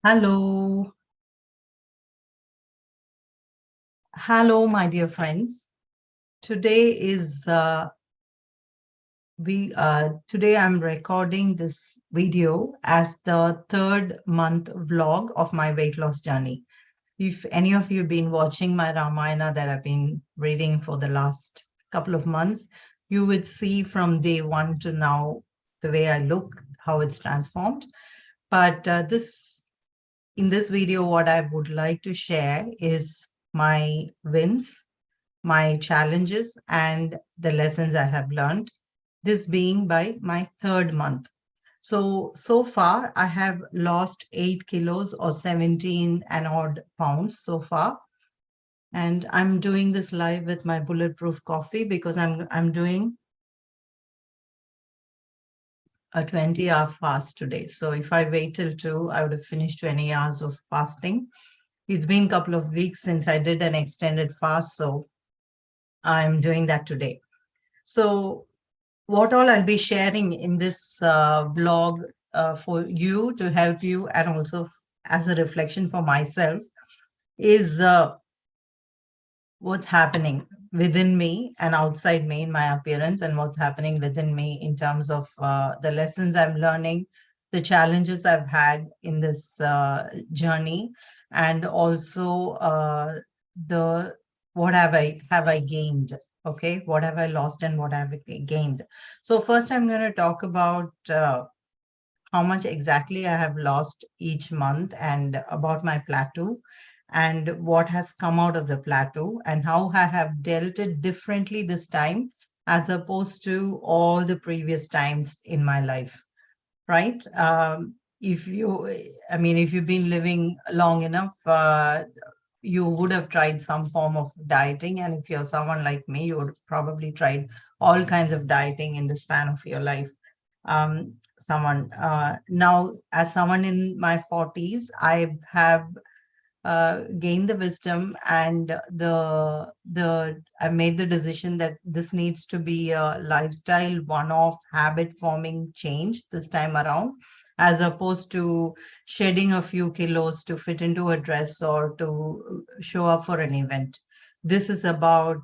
Hello. Hello, my dear friends. Today is today I'm recording this video as the third month vlog of my weight loss journey. If any of you have been watching my Ramayana that I've been reading for the last couple of months, you would see from day one to now the way I look, how it's transformed. But in this video, what I would like to share is my wins, my challenges, and the lessons I have learned, this being by my third month. So far, I have lost 8 kilos or 17 and odd pounds so far. And I'm doing this live with my bulletproof coffee because I'm doing a 20-hour fast today. So if I wait till 2, I would have finished 20 hours of fasting. It's been a couple of weeks since I did an extended fast, so I'm doing that today. So what all I'll be sharing in this blog for you to help you and also as a reflection for myself is what's happening within me and outside me in my appearance, and what's happening within me in terms of the lessons I'm learning, the challenges I've had in this journey, and also the what have I gained. Okay, what have I lost and what have I gained? So first I'm going to talk about how much exactly I have lost each month and about my plateau and what has come out of the plateau and how I have dealt it differently this time as opposed to all the previous times in my life, right? If you've been living long enough, you would have tried some form of dieting. And if you're someone like me, you would probably tried all kinds of dieting in the span of your life. Someone now, as someone in my 40s, I have gained the wisdom and I made the decision that this needs to be a lifestyle one-off habit forming change this time around, as opposed to shedding a few kilos to fit into a dress or to show up for an event. This is about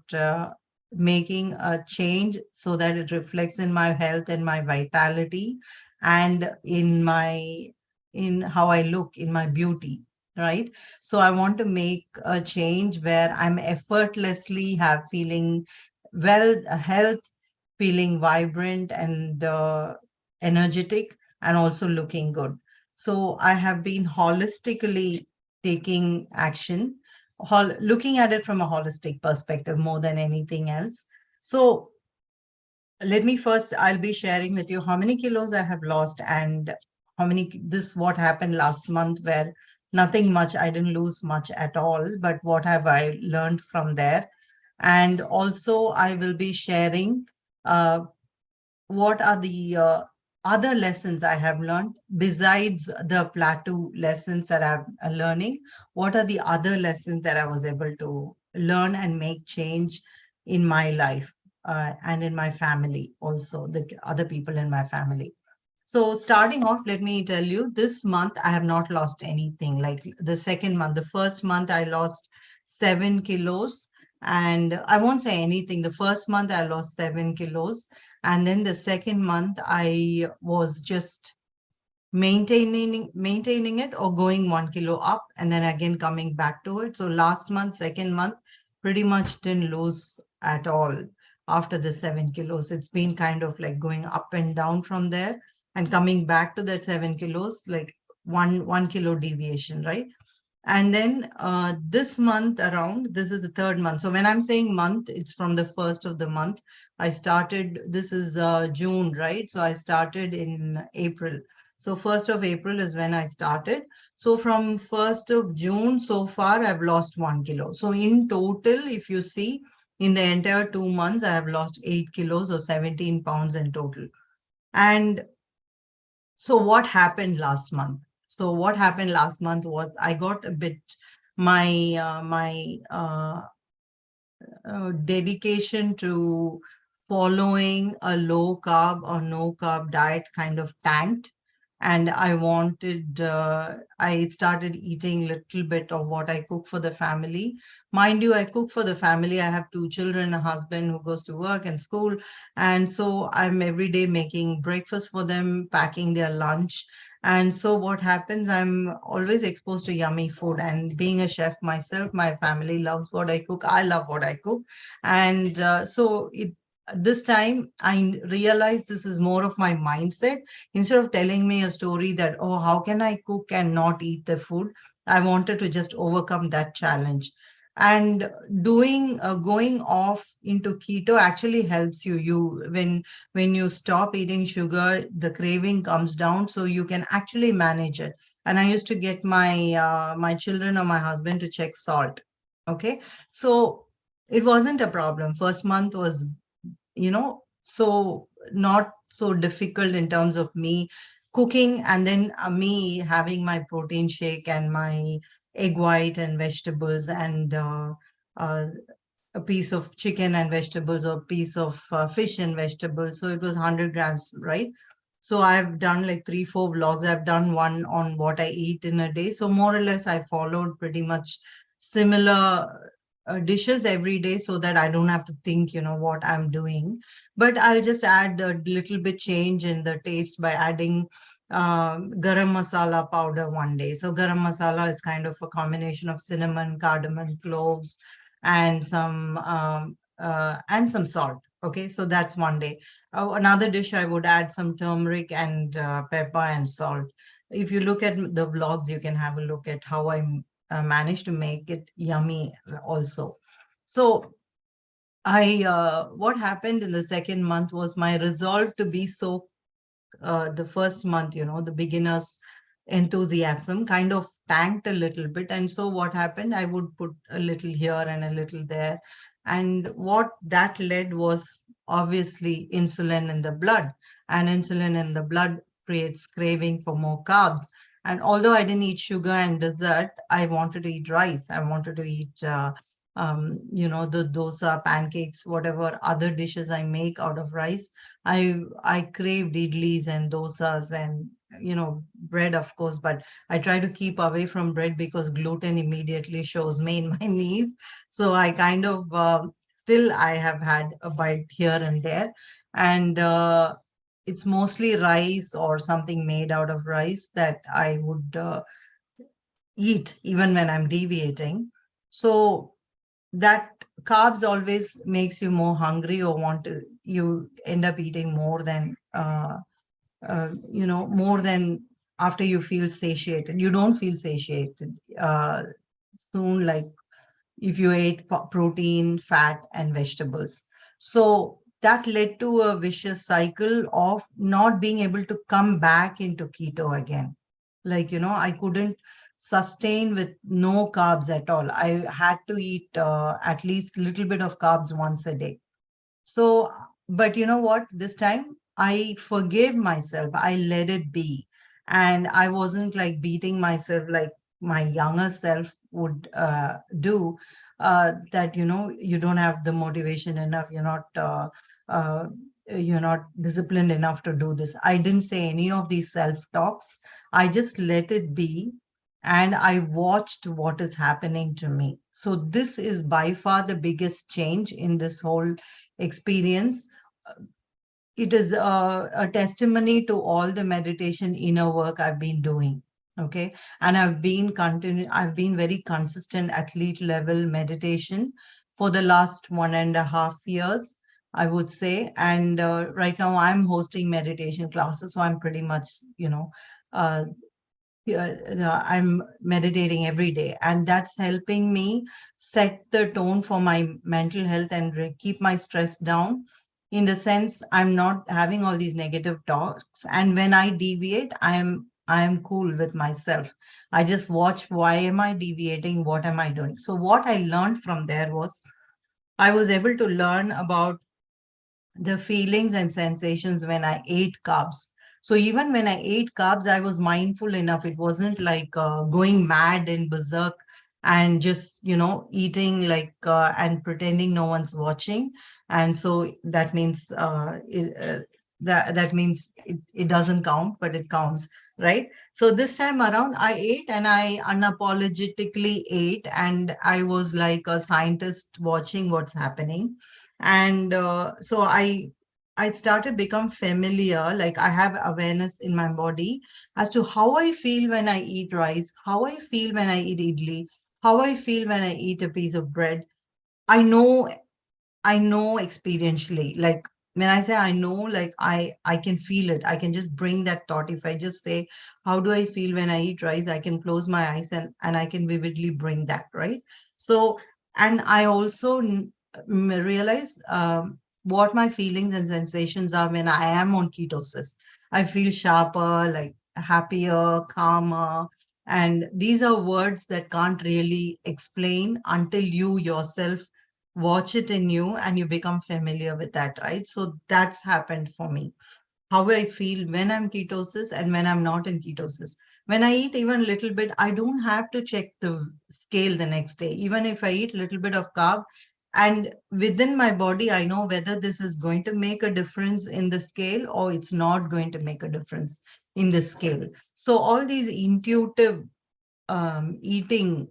making a change so that it reflects in my health and my vitality and in how I look, in my beauty, right? So I want to make a change where I'm effortlessly have feeling well, health, feeling vibrant and energetic, and also looking good. So I have been holistically taking action, looking at it from a holistic perspective more than anything else. So let me first, I'll be sharing with you how many kilos I have lost and what happened last month where nothing much, I didn't lose much at all, but what have I learned from there? And also I will be sharing uh, what are the other lessons I have learned besides the plateau lessons that I'm learning? What are the other lessons that I was able to learn and make change in my life and in my family, also the other people in my family? So starting off, let me tell you, this month I have not lost anything. Like the second month, the first month I lost 7 kilos. And I won't say anything. The first month I lost 7 kilos. And then the second month I was just maintaining it or going 1 kilo up and then again coming back to it. So last month, second month, pretty much didn't lose at all after the 7 kilos. It's been kind of like going up and down from there and coming back to that 7 kilos, like one kilo deviation, right? And then this month around, this is the third month. So when I'm saying month, it's from the first of the month. I started, this is June, right? So I started in April. So 1st of April is when I started. So from 1st of June so far, I've lost 1 kilo. So in total, if you see, in the entire 2 months, I have lost 8 kilos or 17 pounds in total. And so what happened last month? So what happened last month was I got a bit my dedication to following a low carb or no carb diet kind of tanked. and I started eating little bit of what I cook for the family. Mind you, I cook for the family. I have two children, a husband who goes to work and school. And so I'm every day making breakfast for them, packing their lunch. And so what happens, I'm always exposed to yummy food. And being a chef myself, my family loves what I cook. I love what I cook. And so it this time I realized this is more of my mindset. Instead of telling me a story that, oh, how can I cook and not eat the food? I wanted to just overcome that challenge. And going off into keto actually helps you. When you stop eating sugar, the craving comes down, so you can actually manage it. And I used to get my children or my husband to check salt. Okay, so it wasn't a problem. First month was, so not so difficult in terms of me cooking, and then me having my protein shake and my egg white and vegetables, and uh, a piece of chicken and vegetables, or a piece of fish and vegetables. So it was 100 grams, right? So I've done like 3 4 vlogs. I've done one on what I eat in a day, so more or less I followed pretty much similar dishes every day, so that I don't have to think, what I'm doing. But I'll just add a little bit change in the taste by adding garam masala powder one day. So garam masala is kind of a combination of cinnamon, cardamom, cloves, and some salt. Okay, so that's one day. Another dish, I would add some turmeric and pepper and salt. If you look at the vlogs, you can have a look at how I managed to make it yummy also. So what happened in the second month was my resolve to be so the first month, the beginner's enthusiasm kind of tanked a little bit. And so what happened, I would put a little here and a little there. And what that led was obviously insulin in the blood. And insulin in the blood creates craving for more carbs. And although I didn't eat sugar and dessert, I wanted to eat rice. I wanted to eat the dosa, pancakes, whatever other dishes I make out of rice. I craved idlis and dosas and bread, of course, but I try to keep away from bread because gluten immediately shows me in my knees. So I kind of still I have had a bite here and there, and it's mostly rice or something made out of rice that I would eat even when I'm deviating. So that carbs always makes you more hungry, or you end up eating more than after you feel satiated. You don't feel satiated soon, like if you ate protein, fat, and vegetables. So that led to a vicious cycle of not being able to come back into keto again. Like, I couldn't sustain with no carbs at all. I had to eat at least little bit of carbs once a day. So, but you know what? This time I forgave myself. I let it be. And I wasn't like beating myself like my younger self would do. That, you don't have the motivation enough. Uh, you're not disciplined enough to do this. I didn't say any of these self talks. I just let it be. And I watched what is happening to me. So this is by far the biggest change in this whole experience. It is a testimony to all the meditation inner work I've been doing. Okay. And I've been very consistent athlete level meditation for the last 1.5 years, I would say. And right now I'm hosting meditation classes. So I'm pretty much, uh, I'm meditating every day, and that's helping me set the tone for my mental health and keep my stress down. In the sense, I'm not having all these negative talks, and when I deviate, I am cool with myself. I just watch, why am I deviating? What am I doing? So what I learned from there was I was able to learn about the feelings and sensations when I ate carbs. So even when I ate carbs, I was mindful enough. It wasn't like going mad in berserk and just, eating like and pretending no one's watching. And so that means that means it doesn't count, but it counts, right? So this time around, I ate and I unapologetically ate, and I was like a scientist watching what's happening. And so I started become familiar, like I have awareness in my body as to how I feel when I eat rice, how I feel when I eat idli, how I feel when I eat a piece of bread. I know I know experientially. Like when I say I know, like I can feel it. I can just bring that thought. If I just say, how do I feel when I eat rice? I can close my eyes and I can vividly bring that, right? So, and I also realize what my feelings and sensations are when I am on ketosis. I feel sharper, like happier, calmer. And these are words that can't really explain until you yourself watch it in you and you become familiar with that, right? So that's happened for me. How I feel when I'm ketosis and when I'm not in ketosis. When I eat even a little bit, I don't have to check the scale the next day. Even if I eat a little bit of carb, and within my body, I know whether this is going to make a difference in the scale or it's not going to make a difference in the scale. So all these intuitive eating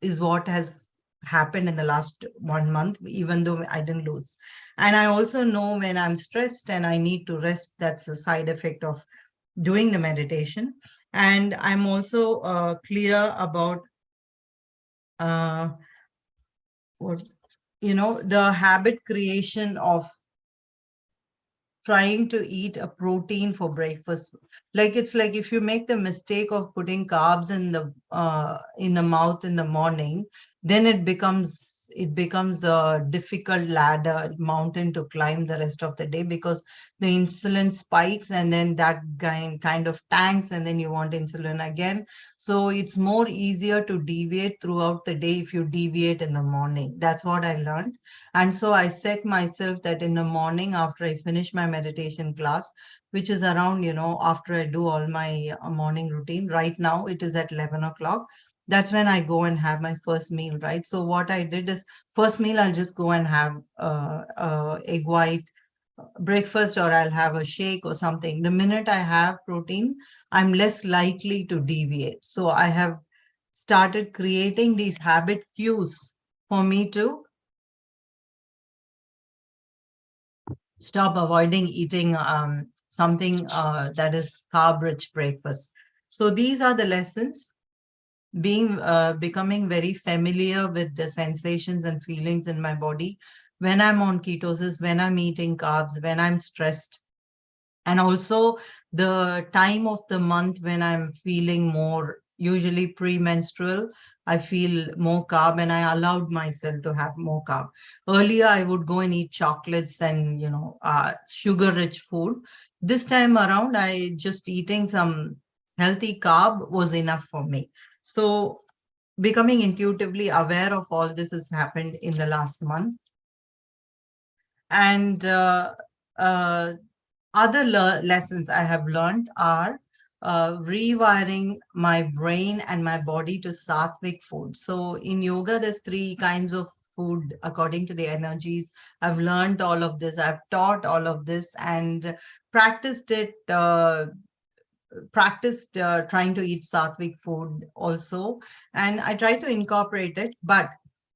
is what has happened in the last 1 month, even though I didn't lose. And I also know when I'm stressed and I need to rest, that's a side effect of doing the meditation. And I'm also clear about uh, what, the habit creation of trying to eat a protein for breakfast. Like it's like if you make the mistake of putting carbs in the mouth in the morning, then it becomes a difficult ladder mountain to climb the rest of the day, because the insulin spikes and then that kind of tanks and then you want insulin again. So it's more easier to deviate throughout the day if you deviate in the morning. That's what I learned. And so I set myself that in the morning after I finish my meditation class, which is around, after I do all my morning routine, right now it is at 11 o'clock. That's when I go and have my first meal, right? So what I did is first meal, I'll just go and have egg white breakfast, or I'll have a shake or something. The minute I have protein, I'm less likely to deviate. So I have started creating these habit cues for me to stop avoiding eating something that is carb rich breakfast. So these are the lessons, being becoming very familiar with the sensations and feelings in my body when I'm on ketosis, when I'm eating carbs, when I'm stressed, and also the time of the month when I'm feeling more, usually premenstrual, I feel more carb and I allowed myself to have more carb. Earlier I would go and eat chocolates and sugar rich food. This time around, I just eating some healthy carb was enough for me. So becoming intuitively aware of all this has happened in the last month. And uh, other lessons I have learned are rewiring my brain and my body to sattvic food. So in yoga, there's three kinds of food according to the energies. I've learned all of this. I've taught all of this and practiced it. Practiced trying to eat sattvic food also, and I try to incorporate it. But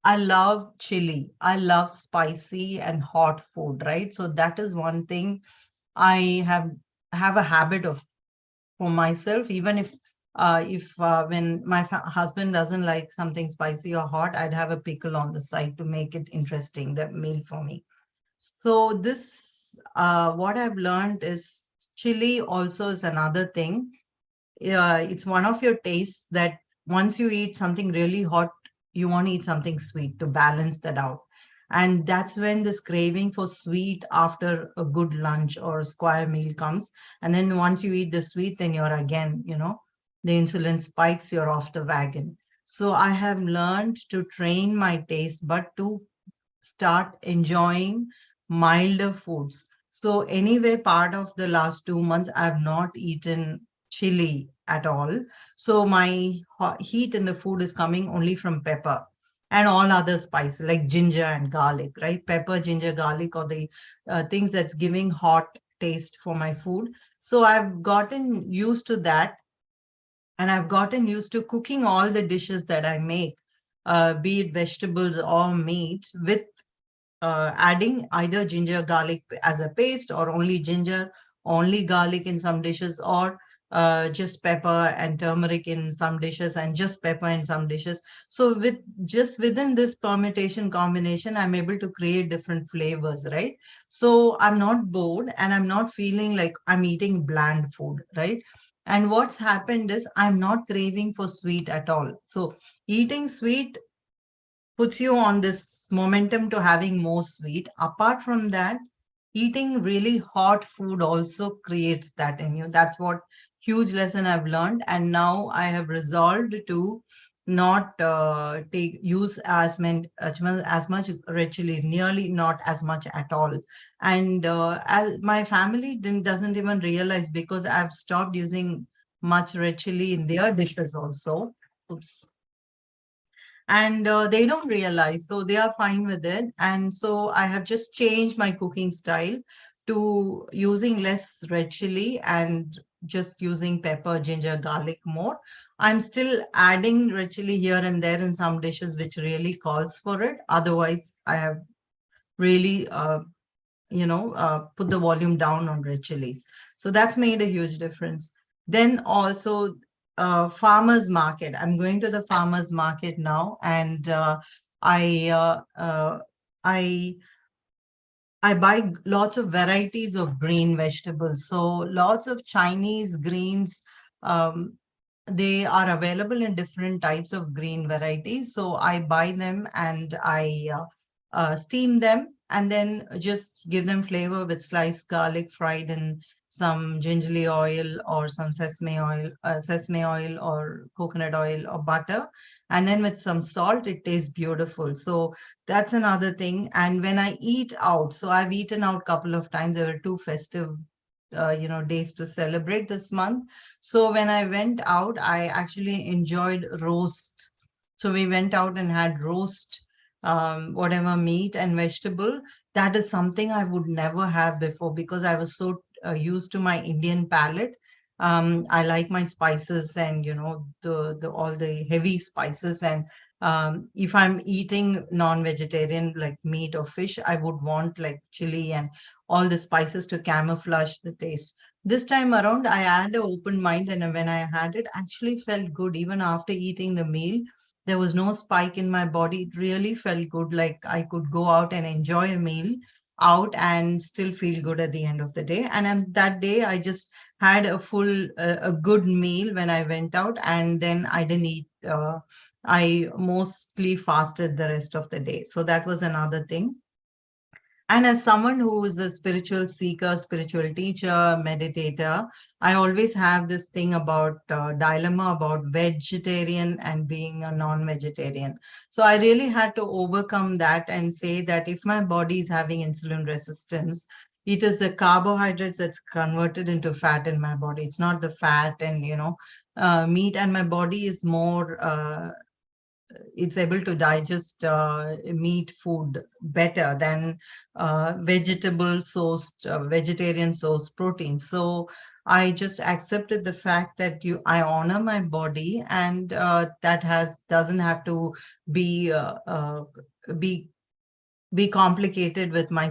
I love chili. I love spicy and hot food, right? So that is one thing I have a habit of for myself. Even if when my husband doesn't like something spicy or hot, I'd have a pickle on the side to make it interesting, the meal for me. So this what I've learned is chili also is another thing. It's one of your tastes that once you eat something really hot, you want to eat something sweet to balance that out. And that's when this craving for sweet after a good lunch or a square meal comes. And then once you eat the sweet, then you're again, the insulin spikes, you're off the wagon. So I have learned to train my taste, but to start enjoying milder foods. So anyway, part of the last 2 months, I've not eaten chili at all. So my heat in the food is coming only from pepper and all other spices like ginger and garlic, right? Pepper, ginger, garlic, or the things that's giving hot taste for my food. So I've gotten used to that, and I've gotten used to cooking all the dishes that I make, be it vegetables or meat, with adding either ginger garlic as a paste, or only ginger, only garlic in some dishes, or just pepper and turmeric in some dishes, and just pepper in some dishes. So with just within this permutation combination, I'm able to create different flavors, right? So I'm not bored, and I'm not feeling like I'm eating bland food, right? And what's happened is I'm not craving for sweet at all. So eating sweet puts you on this momentum to having more sweet. Apart from that, eating really hot food also creates that in you. That's what huge lesson I've learned. And now I have resolved to not take use as much red chilies, nearly not as much at all. And as my family doesn't even realize, because I've stopped using much red chili in their dishes also. Oops. And they don't realize, so they are fine with it. And so I have just changed my cooking style to using less red chili and just using pepper, ginger, garlic more. I'm still adding red chili here and there in some dishes which really calls for it. Otherwise, I have really put the volume down on red chilies. So that's made a huge difference. Then also farmers market. I'm going to the farmers market now, and I uh, uh, I I buy lots of varieties of green vegetables. So lots of Chinese greens. Um, they are available in different types of green varieties. So I buy them, and I steam them, and then just give them flavor with sliced garlic fried in some gingerly oil, or some sesame oil or coconut oil or butter. And then with some salt, it tastes beautiful. So that's another thing. And when I eat out, so I've eaten out a couple of times. There were two festive days to celebrate this month. So when I went out, I actually enjoyed roast. So we went out and had roast, whatever meat and vegetable. That is something I would never have before, because I was so used to my Indian palate. I like my spices, and the all the heavy spices. And if I'm eating non-vegetarian like meat or fish, I would want like chili and all the spices to camouflage the taste. This time around, I had an open mind, and when I had it, actually felt good. Even after eating the meal, there was no spike in my body. It really felt good, like I could go out and enjoy a meal out and still feel good at the end of the day. And on that day, I just had a good meal when I went out, and then I didn't eat. I mostly fasted the rest of the day. So that was another thing. And as someone who is a spiritual seeker, spiritual teacher, meditator, I always have this thing about dilemma about vegetarian and being a non-vegetarian. So I really had to overcome that and say that if my body is having insulin resistance, it is the carbohydrates that's converted into fat in my body. It's not the fat and, meat, and my body is more it's able to digest meat food better than vegetarian sourced protein. So I just accepted the fact that I honor my body, and that has doesn't have to be be be complicated with my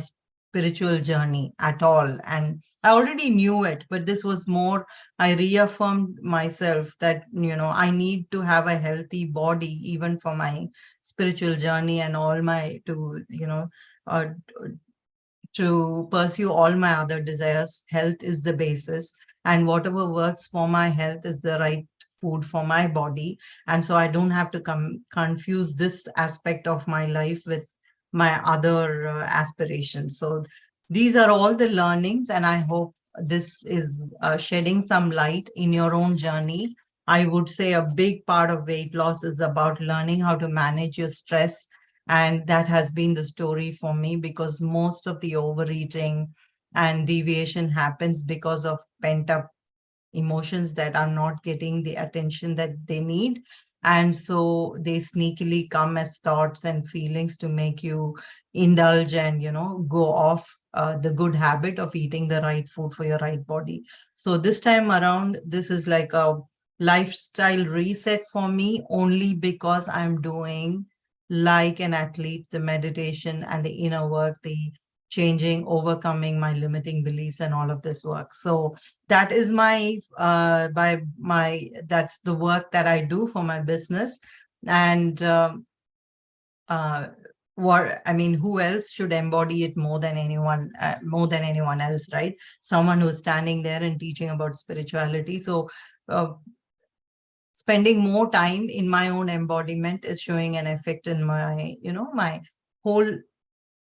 spiritual journey at all. And I already knew it, but this was more, I reaffirmed myself that, I need to have a healthy body, even for my spiritual journey and all my, uh, to pursue all my other desires. Health is the basis, and whatever works for my health is the right food for my body. And so I don't have to confuse this aspect of my life with my other aspirations. So these are all the learnings, and I hope this is shedding some light in your own journey. I would say a big part of weight loss is about learning how to manage your stress, and that has been the story for me, because most of the overeating and deviation happens because of pent up emotions that are not getting the attention that they need. And so they sneakily come as thoughts and feelings to make you indulge and, go off the good habit of eating the right food for your right body. So this time around, this is like a lifestyle reset for me, only because I'm doing, like an athlete, the meditation and the inner work, the changing, overcoming my limiting beliefs and all of this work. So that is my by my that's the work that I do for my business. And uh, what I mean, who else should embody it more than anyone else, right? Someone who's standing there and teaching about spirituality. So uh, spending more time in my own embodiment is showing an effect in my, my whole,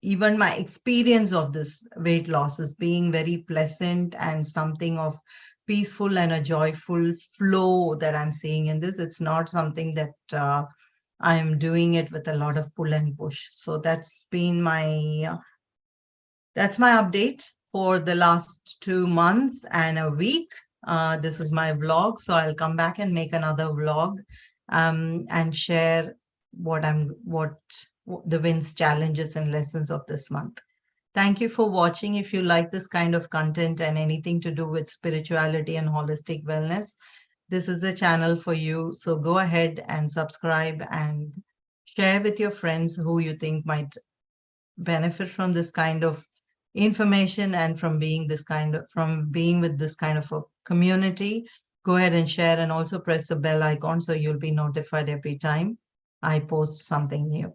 even my experience of this weight loss is being very pleasant and something of peaceful and a joyful flow that I'm seeing in this. It's not something that I'm doing it with a lot of pull and push. So that's my update for the last 2 months and a week. This is my vlog, so I'll come back and make another vlog and share what the wins, challenges, and lessons of this month. Thank you for watching. If you like this kind of content and anything to do with spirituality and holistic wellness, this is the channel for you. So go ahead and subscribe and share with your friends who you think might benefit from this kind of information and from being with this kind of a community. Go ahead and share, and also press the bell icon so you'll be notified every time I post something new.